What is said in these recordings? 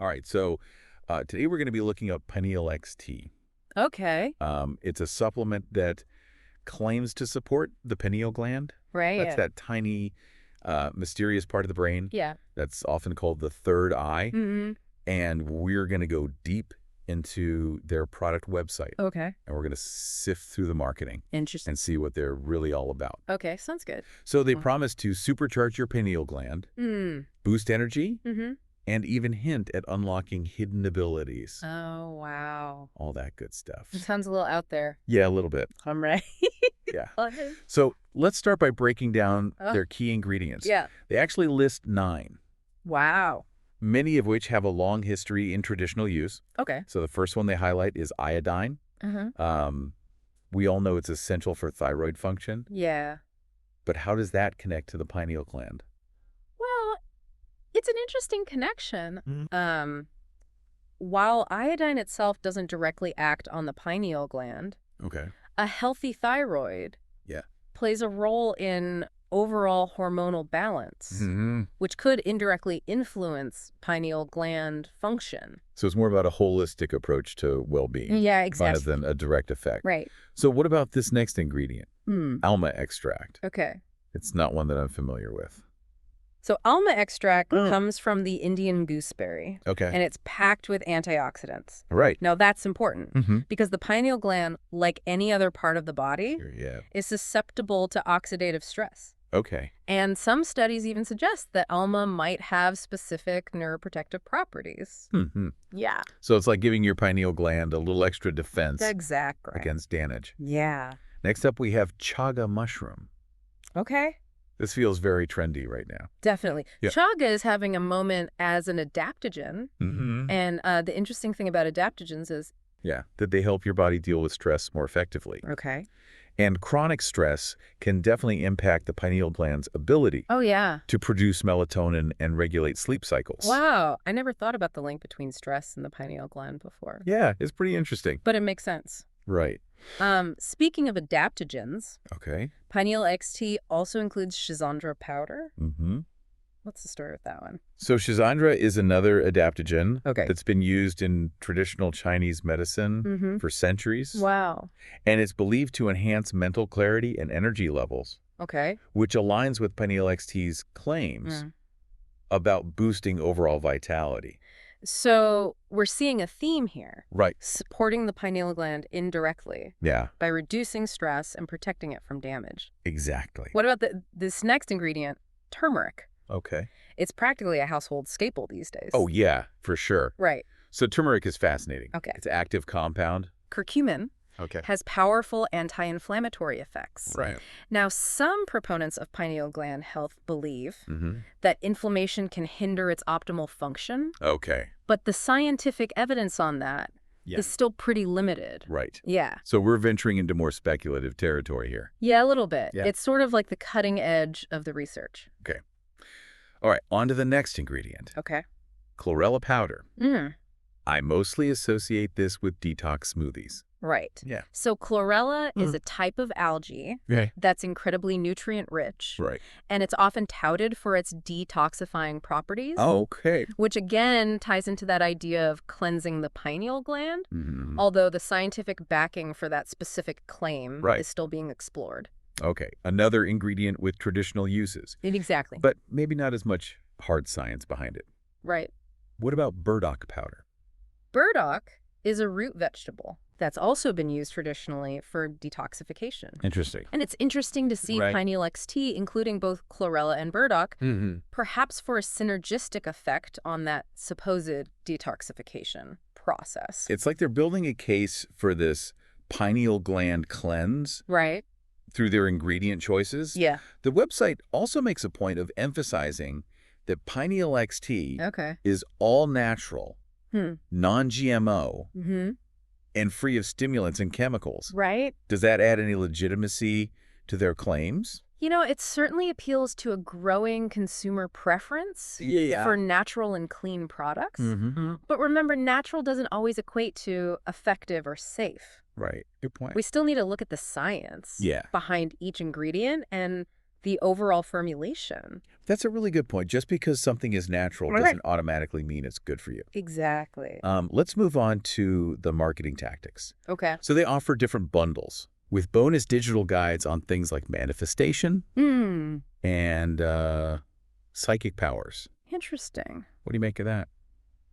All right, so today we're going to be looking at Pineal XT. Okay. It's a supplement that claims to support the pineal gland. That's Right. that tiny, mysterious part of the brain Yeah. that's often called the third eye. Mm-hmm. And we're going to go deep into their product website. Okay. And we're going to sift through the marketing Interesting. and see what they're really all about. Okay, sounds good. So they promise to supercharge your pineal gland, boost energy, Mm-hmm. and even hint at unlocking hidden abilities. Oh, wow. All that good stuff. Sounds a little out there. Yeah, a little bit. I'm ready. Yeah. Okay. So let's start by breaking down Oh. their key ingredients. Yeah. They actually list 9, Wow. many of which have a long history in traditional use. Okay. So the first one they highlight is iodine. Uh-huh. We all know it's essential for thyroid function, Yeah. but how does that connect to the pineal gland? Well, it's an interesting connection. Mhm. While iodine itself doesn't directly act on the pineal gland, Okay. a healthy thyroid Yeah. plays a role in overall hormonal balance, Mm-hmm. which could indirectly influence pineal gland function. So it's more about a holistic approach to well-being Yeah, rather exactly. than a direct effect. Right. So what about this next ingredient, Hmm. alma extract? Okay. It's not one that I'm familiar with. So alma extract Oh. comes from the Indian gooseberry, Okay. and it's packed with antioxidants. Right. Now, that's important Mm-hmm. because the pineal gland, like any other part of the body, Yeah. is susceptible to oxidative stress. Okay. And some studies even suggest that alma might have specific neuroprotective properties. Mm-hmm. Yeah. So it's like giving your pineal gland a little extra defense Exactly. against damage. Yeah. Next up, we have chaga mushroom. Okay. This feels very trendy right now. Definitely. Yeah. Chaga is having a moment as an adaptogen. Mm-hmm. And the interesting thing about adaptogens is... Yeah, that they help your body deal with stress more effectively. Okay. And chronic stress can definitely impact the pineal gland's ability Oh, yeah. to produce melatonin and regulate sleep cycles. Wow. I never thought about the link between stress and the pineal gland before. Yeah, it's pretty interesting. But it makes sense. Right. Speaking of adaptogens, Okay. Pineal XT also includes Schizandra powder. Mm-hmm. What's the story with that one? So Schizandra is another adaptogen Okay. that's been used in traditional Chinese medicine for centuries. Wow. And it's believed to enhance mental clarity and energy levels, Okay. which aligns with Pineal XT's claims about boosting overall vitality. So we're seeing a theme here, Right. supporting the pineal gland indirectly Yeah, by reducing stress and protecting it from damage. exactly. What about this next ingredient, turmeric? Okay. It's practically a household staple these days. Oh, yeah, for sure. Right. So turmeric is fascinating. Okay. It's an active compound. Curcumin Okay. has powerful anti-inflammatory effects. Right. Now, some proponents of pineal gland health believe Mm-hmm. that inflammation can hinder its optimal function, Okay. but the scientific evidence on that Yeah. is still pretty limited. Right. Yeah. So we're venturing into more speculative territory here. Yeah, a little bit. Yeah. It's sort of like the cutting edge of the research. Okay. All right, on to the next ingredient, Okay. chlorella powder. Mm, I mostly associate this with detox smoothies. right. Yeah. So chlorella is a type of algae Okay. that's incredibly nutrient-rich, Right. and it's often touted for its detoxifying properties. Okay. Which again ties into that idea of cleansing the pineal gland, Mm-hmm. although the scientific backing for that specific claim Right. is still being explored. Okay. Another ingredient with traditional uses, Exactly. but maybe not as much hard science behind it. Right. What about burdock powder? Burdock is a root vegetable that's also been used traditionally for detoxification. Interesting. And it's interesting to see Right. Pineal XT including both chlorella and burdock, Mm-hmm. perhaps for a synergistic effect on that supposed detoxification process. It's like they're building a case for this pineal gland cleanse Right? through their ingredient choices. Yeah. The website also makes a point of emphasizing that Pineal XT Okay. is all natural, non-GMO, Mm-hmm. and free of stimulants and chemicals. Right? Does that add any legitimacy to their claims? You know, it certainly appeals to a growing consumer preference Yeah. for natural and clean products. Mm-hmm. But remember, natural doesn't always equate to effective or safe. Right. Good point. We still need to look at the science Yeah. behind each ingredient and the overall formulation. That's a really good point. Just because something is natural doesn't automatically mean it's good for you. Exactly. Let's move on to the marketing tactics. Okay. So they offer different bundles with bonus digital guides on things like manifestation and psychic powers. Interesting. What do you make of that?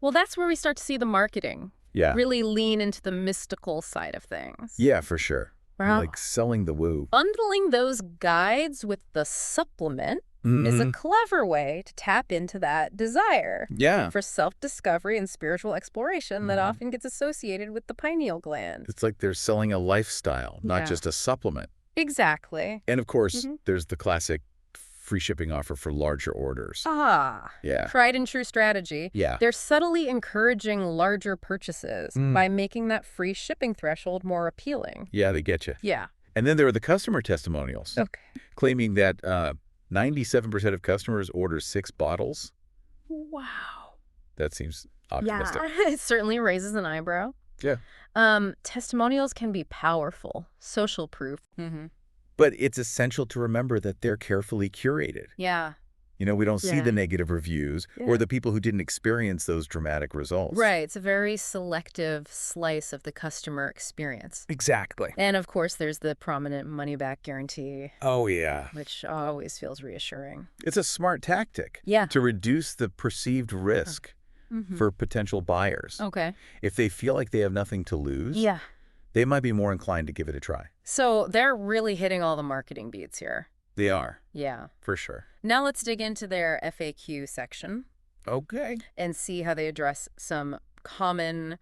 Well, that's where we start to see the marketing Yeah. really lean into the mystical side of things. Yeah, for sure. Wow. Like selling the woo. Bundling those guides with the supplement is a clever way to tap into that desire for self-discovery and spiritual exploration that often gets associated with the pineal gland. It's like they're selling a lifestyle, not Yeah. just a supplement. Exactly. And of course, there's the classic free shipping offer for larger orders. Yeah. Tried and true strategy. Yeah. They're subtly encouraging larger purchases by making that free shipping threshold more appealing. Yeah, they get you. Yeah. And then there are the customer testimonials claiming that 97% of customers order 6 bottles. Wow. That seems optimistic. Yeah, it certainly raises an eyebrow. Yeah. Testimonials can be powerful, social proof. But it's essential to remember that they're carefully curated. Yeah. You know, we don't see the negative reviews or the people who didn't experience those dramatic results. Right. It's a very selective slice of the customer experience. Exactly. And of course, there's the prominent money-back guarantee. Oh, yeah. Which always feels reassuring. It's a smart tactic. Yeah. To reduce the perceived risk for potential buyers. Okay. If they feel like they have nothing to lose, they might be more inclined to give it a try. So they're really hitting all the marketing beats here. They are. Yeah. For sure. Now let's dig into their FAQ section. Okay. And see how they address some common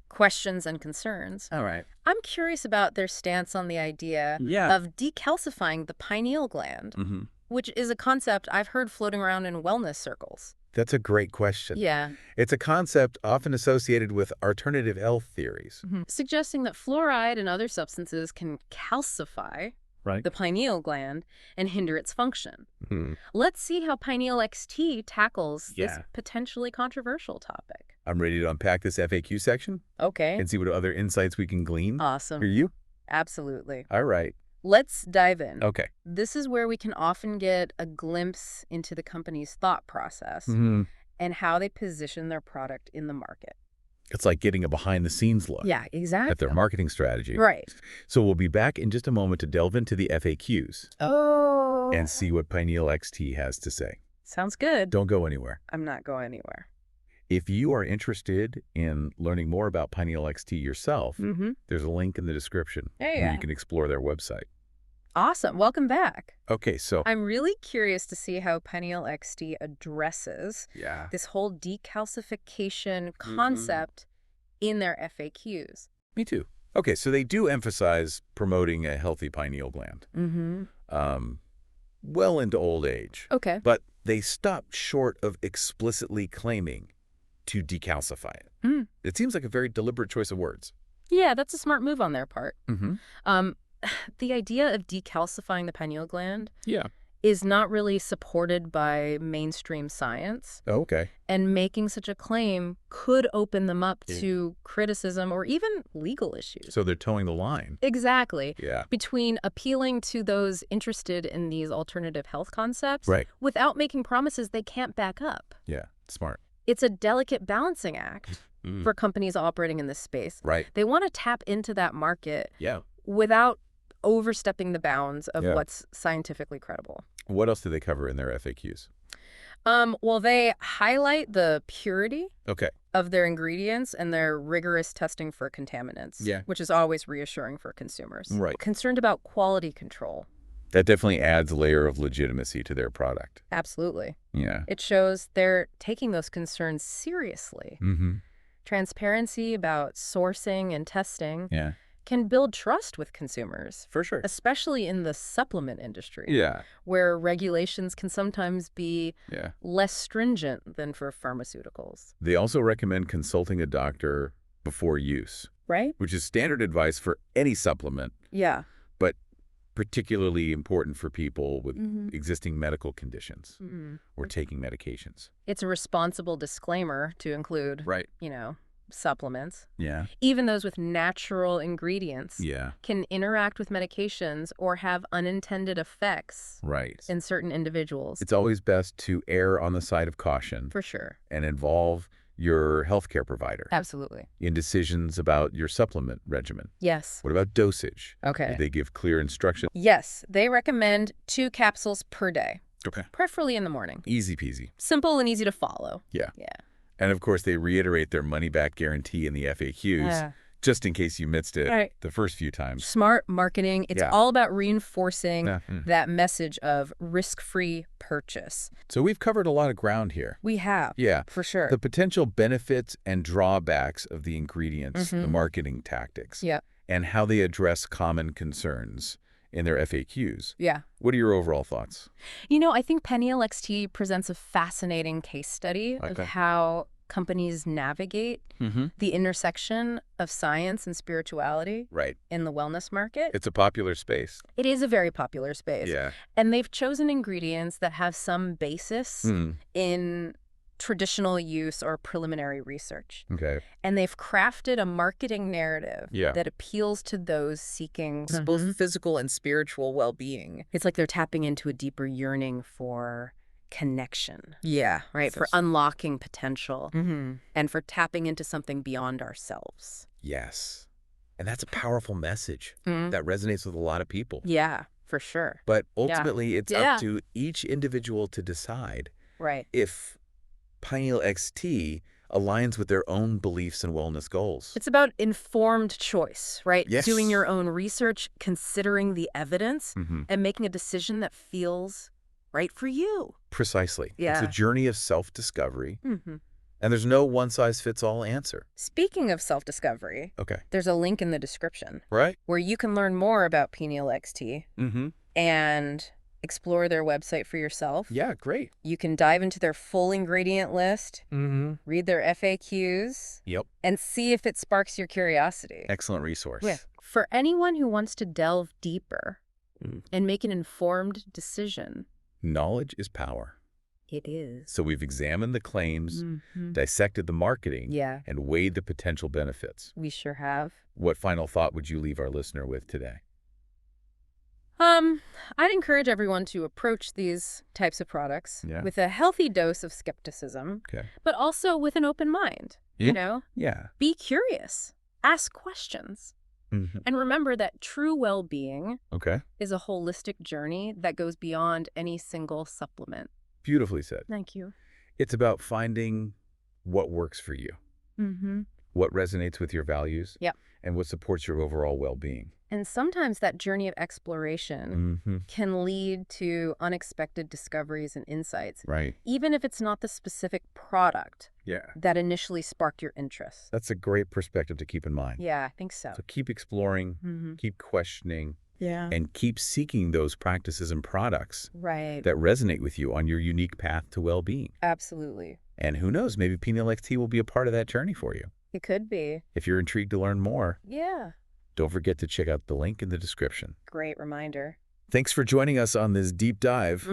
questions and concerns. All right. I'm curious about their stance on the idea of decalcifying the pineal gland, which is a concept I've heard floating around in wellness circles. That's a great question. Yeah. It's a concept often associated with alternative health theories. Suggesting that fluoride and other substances can calcify the pineal gland and hinder its function. Let's see how Pineal XT tackles this potentially controversial topic. I'm ready to unpack this FAQ section. Okay. And see what other insights we can glean. Awesome. Are you? Absolutely. All right. Let's dive in. Okay. This is where we can often get a glimpse into the company's thought process and how they position their product in the market. It's like getting a behind-the-scenes look. Yeah, exactly. At their marketing strategy. Right. So we'll be back in just a moment to delve into the FAQs. Oh. And see what Pineal XT has to say. Sounds good. Don't go anywhere. I'm not going anywhere. If you are interested in learning more about Pineal XT yourself, there's a link in the description where you can explore their website. Awesome. Welcome back. Okay, so I'm really curious to see how Pineal XT addresses this whole decalcification concept in their FAQs. Me too. Okay, so they do emphasize promoting a healthy pineal gland. Well into old age. Okay. But they stop short of explicitly claiming to decalcify it. It seems like a very deliberate choice of words. Yeah, that's a smart move on their part. The idea of decalcifying the pineal gland is not really supported by mainstream science. Oh, okay. And making such a claim could open them up to criticism or even legal issues. So they're towing the line. Exactly. Yeah. Between appealing to those interested in these alternative health concepts without making promises they can't back up. Yeah, smart. It's a delicate balancing act for companies operating in this space. Right. They want to tap into that market without overstepping the bounds of what's scientifically credible. What else do they cover in their FAQs? Well, they highlight the purity Okay. of their ingredients and their rigorous testing for contaminants, which is always reassuring for consumers. Right. Concerned about quality control. That definitely adds a layer of legitimacy to their product. Absolutely. Yeah. It shows they're taking those concerns seriously. Transparency about sourcing and testing can build trust with consumers. For sure. Especially in the supplement industry. Yeah. Where regulations can sometimes be less stringent than for pharmaceuticals. They also recommend consulting a doctor before use. Right? Which is standard advice for any supplement. Yeah. But particularly important for people with existing medical conditions or taking medications. It's a responsible disclaimer to include, right. you know, supplements, Yeah. even those with natural ingredients, Yeah. can interact with medications or have unintended effects Right. in certain individuals. It's always best to err on the side of caution. For sure. And involve your healthcare provider. Absolutely. In decisions about your supplement regimen. Yes. What about dosage? Okay. Do they give clear instructions? Yes. They recommend 2 capsules per day. Okay. Preferably in the morning. Easy peasy. Simple and easy to follow. Yeah. Yeah. And of course, they reiterate their money-back guarantee in the FAQs, just in case you missed it the first few times. Smart marketing. It's all about reinforcing that message of risk-free purchase. So we've covered a lot of ground here. We have. Yeah. For sure. The potential benefits and drawbacks of the ingredients, the marketing tactics, and how they address common concerns in their FAQs. Yeah. What are your overall thoughts? You know, I think Pineal XT presents a fascinating case study of how companies navigate the intersection of science and spirituality in the wellness market. It's a popular space. It is a very popular space. Yeah. And they've chosen ingredients that have some basis in traditional use or preliminary research. Okay. And they've crafted a marketing narrative that appeals to those seeking both physical and spiritual well-being. It's like they're tapping into a deeper yearning for connection. Yeah. Right? For unlocking potential and for tapping into something beyond ourselves. Yes. And that's a powerful message that resonates with a lot of people. Yeah, for sure. But ultimately, it's up to each individual to decide if Pineal XT aligns with their own beliefs and wellness goals. It's about informed choice, right? Yes. Doing your own research, considering the evidence, and making a decision that feels right for you. Precisely. Yeah. It's a journey of self-discovery, and there's no one-size-fits-all answer. Speaking of self-discovery, there's a link in the description where you can learn more about Pineal XT and explore their website for yourself. Yeah, great. You can dive into their full ingredient list, read their FAQs, and see if it sparks your curiosity. Excellent resource. Yeah. For anyone who wants to delve deeper and make an informed decision. Knowledge is power. It is. So we've examined the claims, dissected the marketing, and weighed the potential benefits. We sure have. What final thought would you leave our listener with today? I'd encourage everyone to approach these types of products with a healthy dose of skepticism, but also with an open mind, you know? Yeah. Be curious. Ask questions. And remember that true well-being is a holistic journey that goes beyond any single supplement. Beautifully said. Thank you. It's about finding what works for you, what resonates with your values, and what supports your overall well-being. And sometimes that journey of exploration can lead to unexpected discoveries and insights, even if it's not the specific product that initially sparked your interest. That's a great perspective to keep in mind. Yeah, I think so. So keep exploring, keep questioning, and keep seeking those practices and products that resonate with you on your unique path to well-being. Absolutely. And who knows, maybe Pineal XT will be a part of that journey for you. It could be. If you're intrigued to learn more, don't forget to check out the link in the description. Great reminder. Thanks for joining us on this deep dive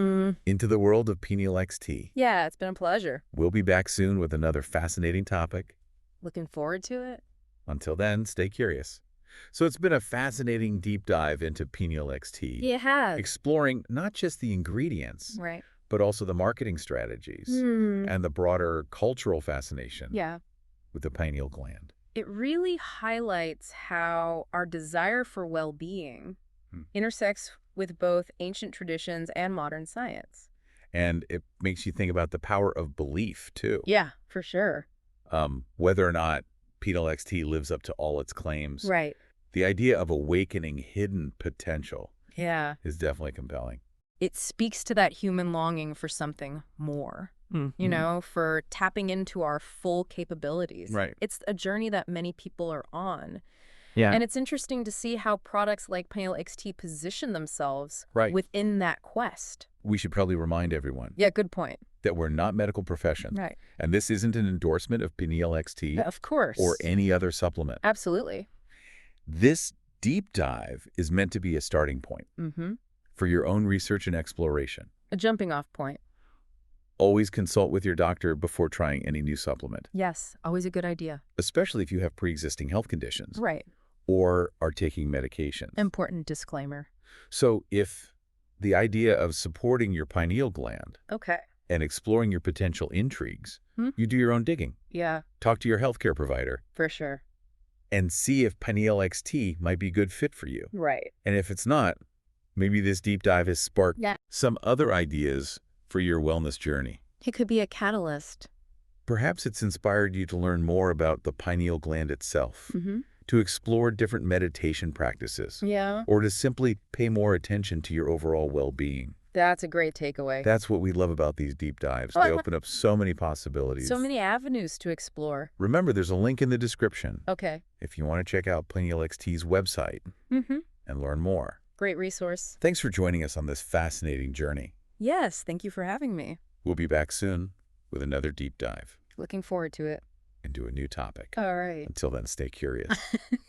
into the world of Pineal XT. Yeah, it's been a pleasure. We'll be back soon with another fascinating topic. Looking forward to it. Until then, stay curious. So it's been a fascinating deep dive into Pineal XT. It has. Exploring not just the ingredients, but also the marketing strategies and the broader cultural fascination with the pineal gland. It really highlights how our desire for well-being intersects with both ancient traditions and modern science. And it makes you think about the power of belief, too. Yeah, for sure. Whether or not Pineal XT lives up to all its claims. Right. The idea of awakening hidden potential is definitely compelling. It speaks to that human longing for something more. You know, for tapping into our full capabilities. Right. It's a journey that many people are on. Yeah. And it's interesting to see how products like Pineal XT position themselves within that quest. We should probably remind everyone. Yeah, good point. That we're not medical professions. Right. And this isn't an endorsement of Pineal XT. Of course. Or any other supplement. Absolutely. This deep dive is meant to be a starting point for your own research and exploration. A jumping off point. Always consult with your doctor before trying any new supplement. Yes, always a good idea. Especially if you have pre-existing health conditions. Right. Or are taking medications. Important disclaimer. So if the idea of supporting your pineal gland and exploring your potential intrigues, you do your own digging. Yeah. Talk to your healthcare provider. For sure. And see if Pineal XT might be a good fit for you. Right. And if it's not, maybe this deep dive has sparked some other ideas for your wellness journey. It could be a catalyst. Perhaps it's inspired you to learn more about the pineal gland itself, to explore different meditation practices, or to simply pay more attention to your overall well-being. That's a great takeaway. That's what we love about these deep dives. They open up so many possibilities. So many avenues to explore. Remember, there's a link in the description. Okay. If you want to check out Pineal XT's website and learn more. Great resource. Thanks for joining us on this fascinating journey. Yes, thank you for having me. We'll be back soon with another deep dive. Looking forward to it. Into a new topic. All right. Until then, stay curious.